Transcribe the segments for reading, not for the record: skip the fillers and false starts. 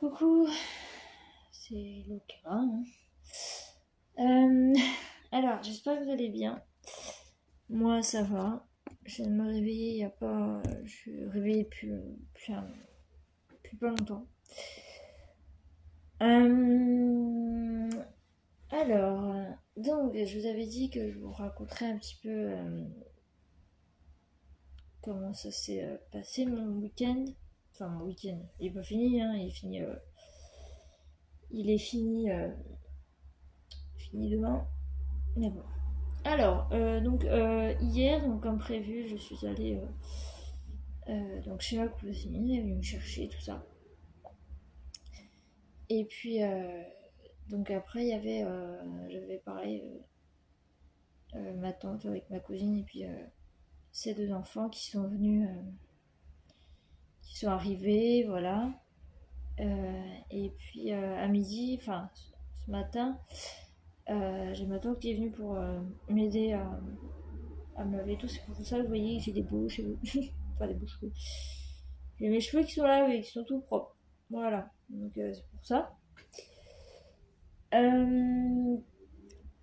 Coucou, c'est Lucas, hein. Euh, alors, j'espère que vous allez bien. Moi, ça va. Je viens de me réveiller il y a pas. Je suis réveillée depuis pas longtemps. Euh, alors, donc, je vous avais dit que je vous raconterais un petit peu comment ça s'est passé mon week-end. Enfin, mon week-end, il est pas fini, hein, il est fini. Il est fini demain. Mais bon. Alors, hier, donc, comme prévu, je suis allée donc chez ma cousine, elle est venue me chercher, tout ça. Et puis, donc après, il y avait, j'avais pareil, ma tante avec ma cousine, et puis ces deux enfants qui sont venus, qui sont arrivés, voilà. Et puis à midi, enfin ce matin, j'ai ma tante qui est venue pour m'aider à me laver tout. C'est pour ça que vous voyez que j'ai des beaux cheveux. Pas des beaux cheveux. J'ai mes cheveux qui sont lavés, qui sont tout propres. Voilà. Donc c'est pour ça. Euh,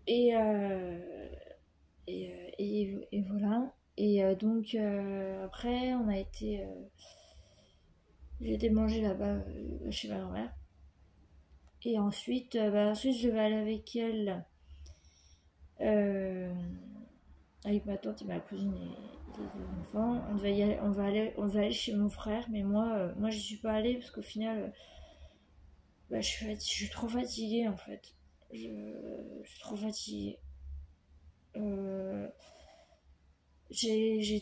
et, euh, et voilà. Et donc après, on a été. J'ai été manger là-bas chez ma grand-mère. Et ensuite, ensuite, je vais aller avec elle, euh, avec ma tante et ma cousine et les enfants. On va aller chez mon frère, mais moi, j'y suis pas allée parce qu'au final, je suis trop fatiguée en fait. Je suis trop fatiguée. Euh, j'ai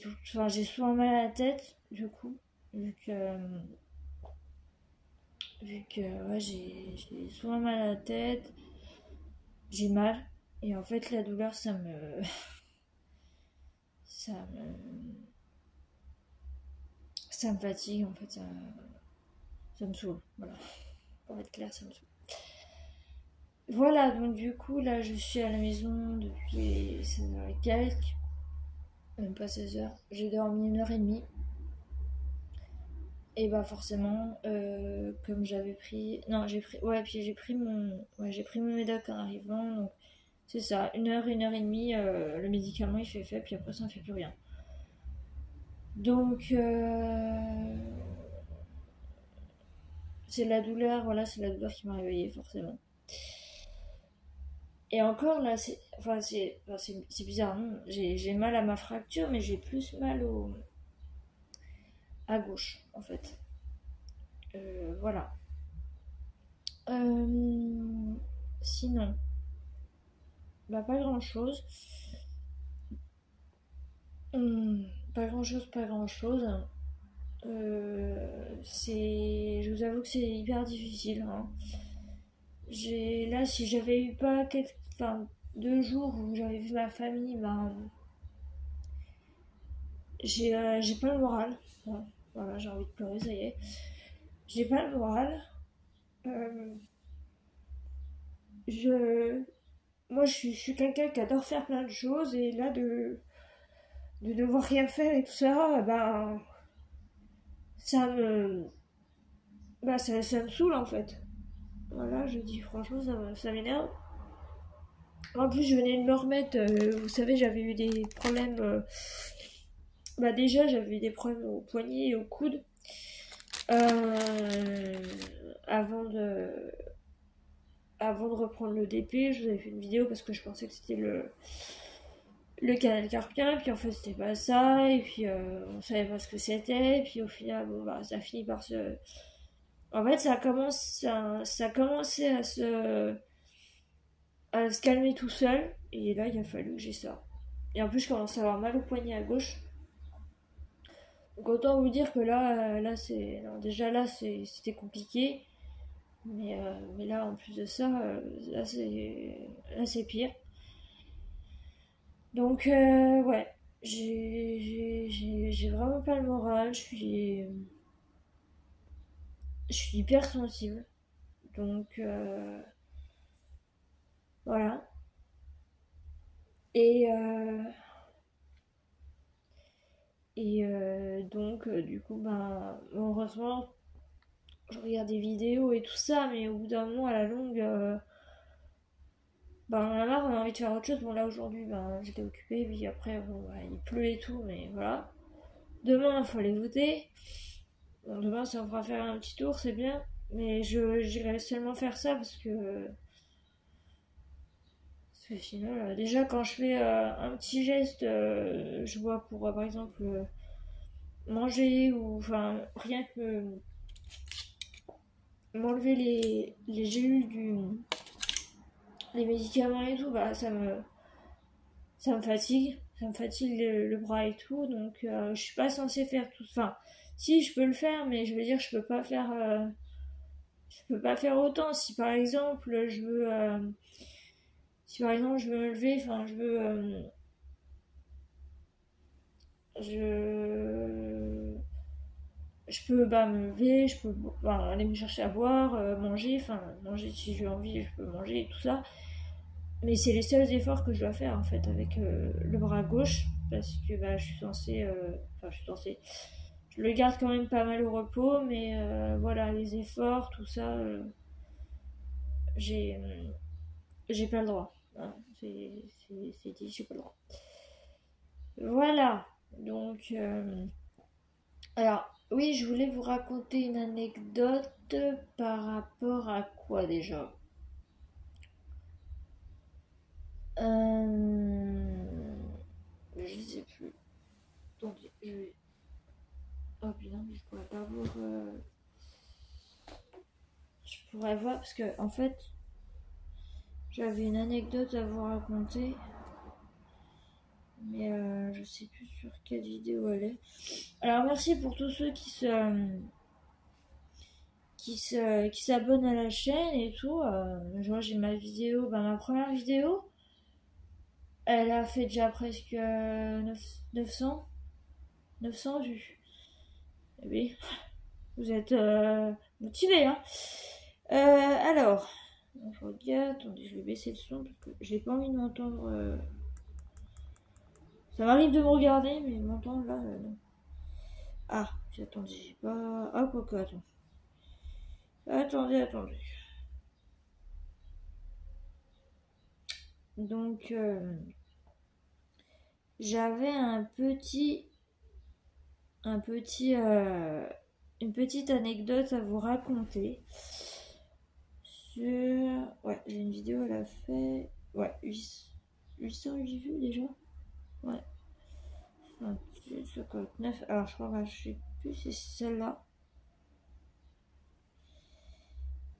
souvent mal à la tête, du coup, vu que ouais, j'ai souvent mal à la tête, j'ai mal, et en fait, la douleur, ça me, ça me fatigue, en fait, ça me saoule, voilà. Pour être clair, ça me saoule. Voilà, donc du coup, là, je suis à la maison depuis 16h et quelques, même pas 16h. J'ai dormi 1h30. Et bah forcément, comme j'avais pris... Non, j'ai pris... Ouais, puis j'ai pris mon médoc en arrivant, donc c'est ça, 1h, 1h30, le médicament il fait effet, puis après ça ne fait plus rien. Donc, c'est la douleur, voilà, c'est la douleur qui m'a réveillée, forcément. Et encore là, c'est bizarre, non, j'ai mal à ma fracture, mais j'ai plus mal à gauche, en fait. Voilà. Sinon, bah pas grand chose. Pas grand chose, pas grand chose. Je vous avoue que c'est hyper difficile, hein. Là, si j'avais eu pas enfin, 2 jours où j'avais vu ma famille, ben, j'ai pas le moral. Bon, voilà, j'ai envie de pleurer, ça y est. J'ai pas le moral. Euh, je, je suis quelqu'un qui adore faire plein de choses et là, de devoir rien faire et tout ça, ben, ça me, ça me saoule en fait. Voilà, je dis franchement, ça m'énerve. En plus, je venais de me remettre, vous savez, j'avais eu des problèmes. Bah, déjà, j'avais eu des problèmes au poignet et au coude. Euh, avant de, avant de reprendre le DP, je vous avais fait une vidéo parce que je pensais que c'était le canal carpien, et puis en fait, c'était pas ça, et puis on savait pas ce que c'était, et puis au final, bon, bah, ça finit par se. En fait, ça a commencé à se calmer tout seul. Et là, il a fallu que j'ai ça. Et en plus, je commence à avoir mal au poignet à gauche. Donc autant vous dire que là c'est. Non, déjà là, c'était compliqué. Mais là, en plus de ça, là c'est pire. Donc, ouais. J'ai vraiment pas le moral. Je suis hyper sensible. Donc, voilà. Et, donc, du coup, ben, heureusement, je regarde des vidéos et tout ça, mais au bout d'un moment, à la longue, on en a marre, on a envie de faire autre chose. Bon, là, aujourd'hui, j'étais occupée, puis après, bon, il pleut et tout, mais voilà. Demain, il faut aller voter. Bon, demain, ça on fera faire un petit tour, c'est bien. Mais j'irai seulement faire ça parce que sinon, déjà, quand je fais un petit geste, je vois pour, par exemple, manger ou, enfin, rien que m'enlever les gélules les médicaments et tout, ça me fatigue. Ça me fatigue le bras et tout, donc je suis pas censée faire tout. Enfin, si je peux le faire, mais je veux dire, je peux pas faire autant. Si par exemple je veux me lever, enfin, je, je peux me lever, je peux aller me chercher à boire, manger, enfin, manger si j'ai envie, je peux manger et tout ça. Mais c'est les seuls efforts que je dois faire en fait avec le bras gauche parce que je suis censée, enfin je suis censée, je le garde quand même pas mal au repos, mais voilà les efforts, tout ça, j'ai j'ai pas le droit. Hein. C'est dit, j'ai pas le droit. Voilà. Donc alors oui, je voulais vous raconter une anecdote par rapport à quoi déjà. Je sais plus. Donc je vais. Oh putain, mais je pourrais pas voir. Je pourrais voir parce que en fait, j'avais une anecdote à vous raconter, mais je sais plus sur quelle vidéo elle est. Alors merci pour tous ceux qui s'abonnent à la chaîne et tout. Je vois j'ai ma vidéo, ma première vidéo, elle a fait déjà presque 900 vues. Eh oui, vous êtes motivés, hein. Alors, je regarde, attendez, je vais baisser le son parce que j'ai pas envie de m'entendre. Ça m'arrive de me regarder, mais m'entendre là, non. Ah, attendez, j'ai pas. Ah, quoi que, attends. Attendez. Donc, j'avais une petite anecdote à vous raconter sur. Ouais, j'ai une vidéo, elle a fait. Ouais, 808 vues déjà. Ouais. 28, 59. Alors, je crois que je sais plus si c'est celle-là.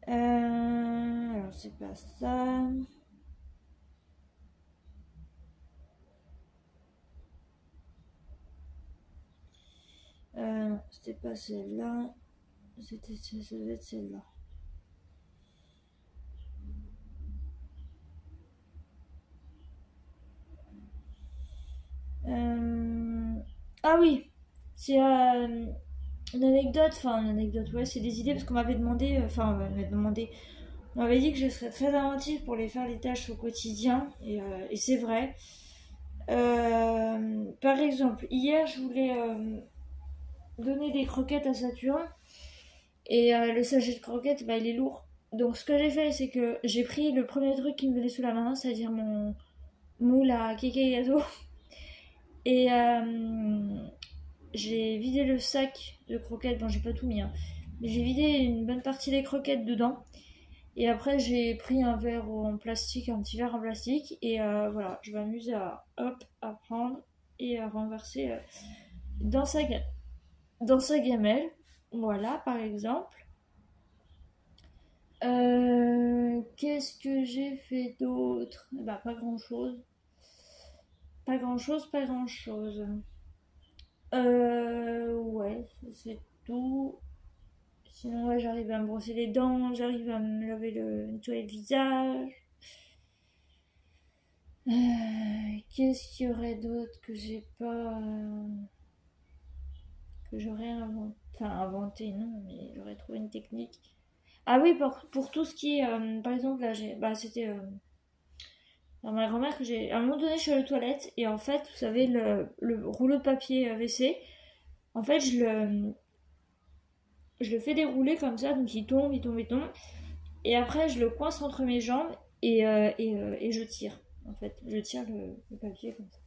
Alors, c'est pas ça. Non, c'était pas celle-là. Ça devait être celle-là. Ah oui, c'est une anecdote, ouais, c'est des idées parce qu'on m'avait demandé, on m'avait dit que je serais très inventive pour les faire les tâches au quotidien et c'est vrai. Par exemple, hier je voulais donner des croquettes à Saturne et le sachet de croquettes, il est lourd. Donc ce que j'ai fait, c'est que j'ai pris le premier truc qui me venait sous la main, c'est-à-dire mon moule à cake et gâteau. Et j'ai vidé le sac de croquettes, bon j'ai pas tout mis, hein, mais j'ai vidé une bonne partie des croquettes dedans. Et après j'ai pris un verre en plastique, un petit verre en plastique, et voilà, je m'amuse à prendre et à renverser dans sa, dans sa gamelle. Voilà, par exemple. Qu'est-ce que j'ai fait d'autre? Pas grand chose. Pas grand chose, pas grand chose. Ouais, c'est tout. Sinon, ouais, j'arrive à me brosser les dents, j'arrive à me laver nettoyer le visage. Qu'est-ce qu'il y aurait d'autre que j'ai pas. Que j'aurais inventé. Enfin, inventé, non, mais j'aurais trouvé une technique. Ah oui, pour tout ce qui est. Par exemple, là, c'était. Ma grand-mère que j'ai. À un moment donné, je suis allée aux toilettes et en fait, vous savez, le rouleau de papier WC, en fait, je le fais dérouler comme ça, donc il tombe, il tombe, il tombe. Et après, je le coince entre mes jambes et je tire. En fait, je tire le papier comme ça.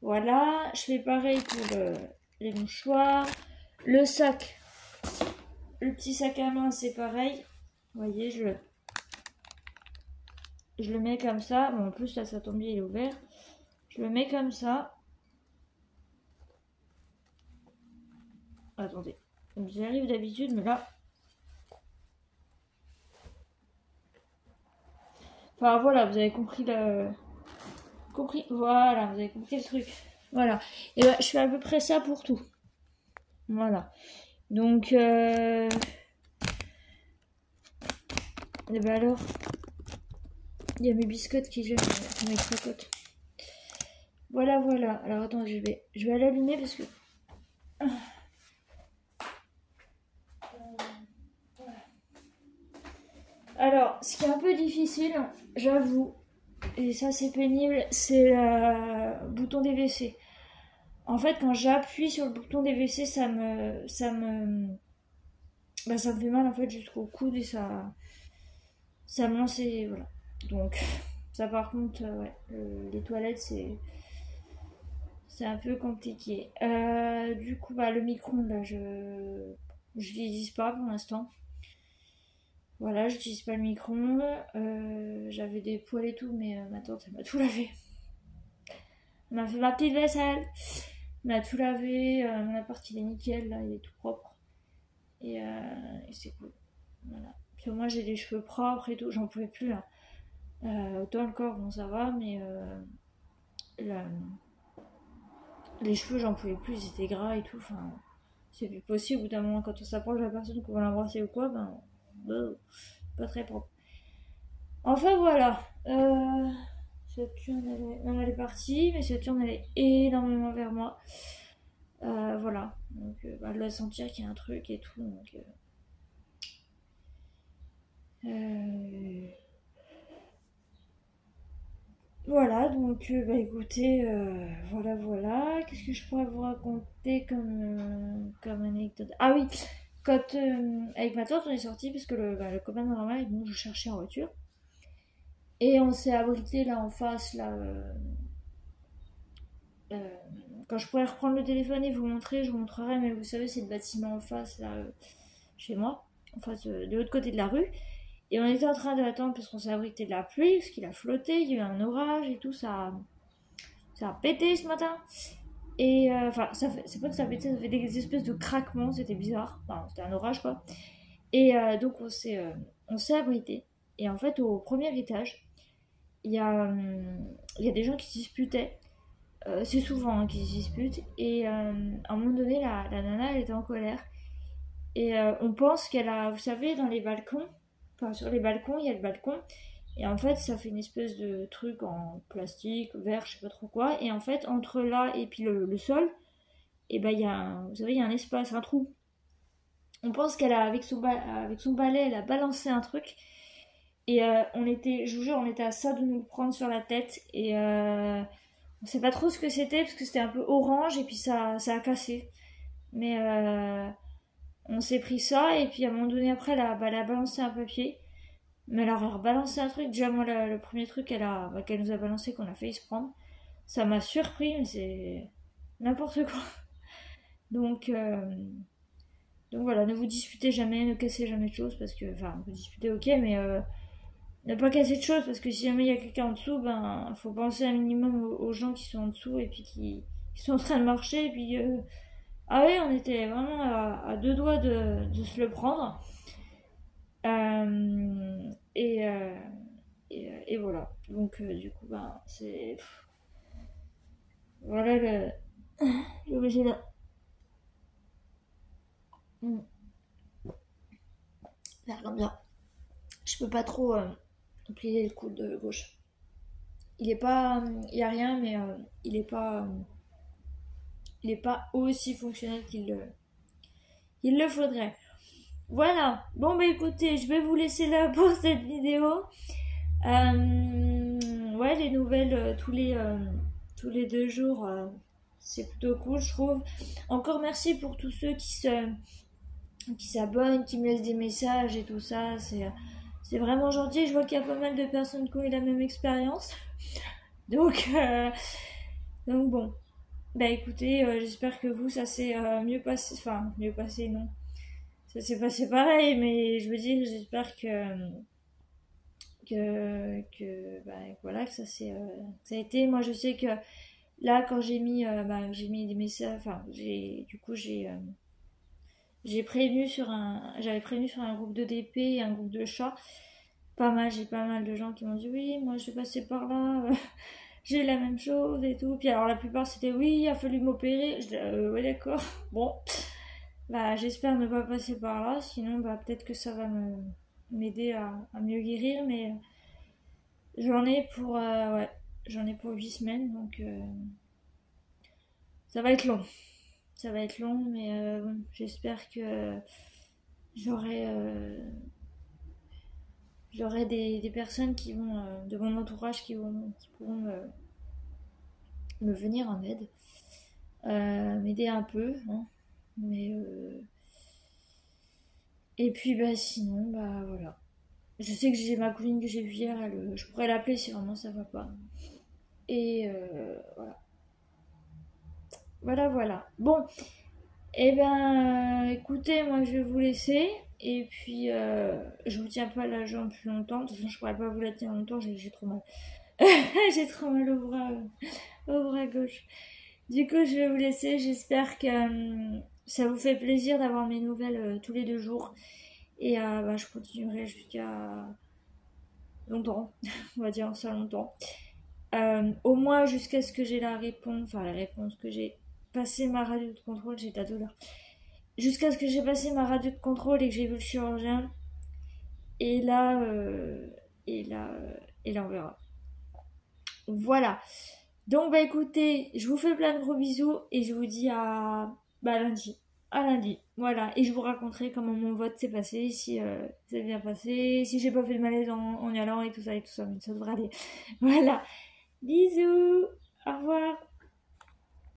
Voilà, je fais pareil pour les mouchoirs. Le sac, le petit sac à main, c'est pareil. Vous voyez, je le mets comme ça. Bon, en plus, là, ça tombe bien, il est ouvert. Je le mets comme ça. Attendez. J'y arrive d'habitude, mais là... Enfin, voilà, vous avez compris le... Voilà, vous avez compris le truc. Voilà. Et ben, je fais à peu près ça pour tout. Voilà. Donc, et ben alors, il y a mes biscottes qui viennent, mes crocottes. Voilà, voilà. Alors, attends, je vais aller allumer parce que... Alors, ce qui est un peu difficile, j'avoue, et ça c'est pénible, c'est le bouton des WC. En fait, quand j'appuie sur le bouton des WC, ça me fait mal en fait jusqu'au coude et ça me lance et voilà. Donc, ça par contre, ouais, les toilettes c'est un peu compliqué. Du coup, bah le micro-ondes là, je l'utilise pas pour l'instant. Voilà, j'utilise pas le micro-ondes. J'avais des poêles et tout, mais ma tante elle m'a tout lavé. Elle m'a fait ma petite vaisselle. Elle m'a tout lavé. Mon appart il est nickel, là, il est tout propre. Et c'est cool. Voilà. Puis moi j'ai les cheveux propres et tout, j'en pouvais plus là. Autant le corps, bon ça va, mais la- les cheveux j'en pouvais plus, ils étaient gras et tout. Enfin, c'est plus possible. Au bout d'un moment, quand on s'approche de la personne qu'on va l'embrasser ou quoi, ben, pas très propre. Enfin voilà. Saturne, elle est partie, mais Saturne, elle est énormément vers moi. Voilà. Donc, bah, elle doit sentir qu'il y a un truc et tout. Donc, voilà. Donc, bah, écoutez, voilà, voilà. Qu'est-ce que je pourrais vous raconter comme anecdote? Ah oui, quand avec ma tante, on est sorti parce que le copain de ma maman est venu nous chercher en voiture. Et on s'est abrité là en face, là. Euh, Quand je pourrais reprendre le téléphone et vous montrer, je vous montrerai, mais vous savez, c'est le bâtiment en face, là, chez moi, en face de l'autre côté de la rue. Et on était en train d'attendre parce qu'on s'est abrité de la pluie, parce qu'il a flotté, il y a eu un orage et tout, ça a pété ce matin. Et enfin, c'est pas que ça a pété, ça fait des espèces de craquements, c'était bizarre. Enfin, c'était un orage quoi. Et donc on s'est abrité. Et en fait, au premier étage, il y a des gens qui se disputaient. C'est souvent hein, qu'ils se disputent. Et à un moment donné, la nana, elle était en colère. Et on pense qu'elle a, vous savez, dans les balcons, enfin sur les balcons, il y a le balcon. Et en fait, ça fait une espèce de truc en plastique, vert, je sais pas trop quoi. Et en fait, entre là et puis le sol, et ben il y a vous savez, il y a un espace, un trou. On pense qu'elle a, avec son balai, elle a balancé un truc. Et je vous jure, on était à ça de nous le prendre sur la tête. Et on sait pas trop ce que c'était parce que c'était un peu orange et puis ça a cassé. Mais on s'est pris ça et puis à un moment donné après elle a balancé un papier. Mais elle a rebalancé un truc. Déjà moi le premier truc qu'elle nous a balancé qu'on a failli se prendre. Ça m'a surpris mais c'est n'importe quoi. Donc, euh, donc voilà, ne vous disputez jamais, ne cassez jamais de choses parce que, enfin, vous disputez ok, mais ne pas casser de choses parce que si jamais il y a quelqu'un en dessous, ben, faut penser un minimum aux gens qui sont en dessous et puis qui sont en train de marcher. Et puis, ah oui, on était vraiment à deux doigts de se le prendre. Euh, et, euh, et voilà. Donc, du coup, ben, c'est. Voilà j'ai là. Faire comme ça. Je peux pas trop plier le coude gauche. Il est pas. Il y a rien, mais il est pas aussi fonctionnel il le faudrait. Voilà. Bon, bah écoutez, je vais vous laisser là pour cette vidéo. Ouais, les nouvelles tous les 2 jours, c'est plutôt cool, je trouve. Encore merci pour tous ceux qui s'abonnent, qui me laissent des messages et tout ça. C'est vraiment gentil. Je vois qu'il y a pas mal de personnes qui ont eu la même expérience. Donc, donc bon. Bah écoutez, j'espère que vous, ça s'est mieux passé. Enfin, mieux passé, non. Ça s'est passé pareil, mais je veux dire, j'espère bah, voilà, que ça a été. Moi, je sais que là, quand j'ai mis des messages, enfin, j'ai prévenu j'avais prévenu sur un groupe de DP et un groupe de chats. J'ai pas mal de gens qui m'ont dit oui, moi je vais passer par là, j'ai la même chose et tout. Puis alors la plupart c'était oui, il a fallu m'opérer. Je dis ouais d'accord, bon, bah j'espère ne pas passer par là, sinon bah peut-être que ça va m'aider à mieux guérir, mais ouais, j'en ai pour 8 semaines, donc ça va être long. Ça va être long, mais bon, j'espère que j'aurai j'aurai des personnes qui vont de mon entourage qui pourront me venir en aide, m'aider un peu, hein, mais et puis bah sinon bah voilà. Je sais que j'ai ma cousine que j'ai vue hier, je pourrais l'appeler si vraiment ça va pas. Et voilà. Voilà. Bon, eh ben, écoutez, moi je vais vous laisser. Et puis, je vous tiens pas la jambe plus longtemps. De toute façon, je pourrais pas vous la tenir longtemps, j'ai trop mal. J'ai trop mal au bras gauche. Du coup, je vais vous laisser. J'espère que ça vous fait plaisir d'avoir mes nouvelles tous les 2 jours. Et bah, je continuerai jusqu'à longtemps. On va dire ça longtemps. Au moins jusqu'à ce que j'ai la réponse que j'ai passé ma radio de contrôle. J'ai de la douleur. Jusqu'à ce que j'ai passé ma radio de contrôle et que j'ai vu le chirurgien. Et là, on verra. Voilà. Donc bah écoutez, je vous fais plein de gros bisous et je vous dis à lundi. À lundi. Voilà. Et je vous raconterai comment mon vote s'est passé, si c'est bien passé, si j'ai pas fait de malaise en y allant et tout ça, mais ça devrait aller. Voilà. Bisous. Au revoir.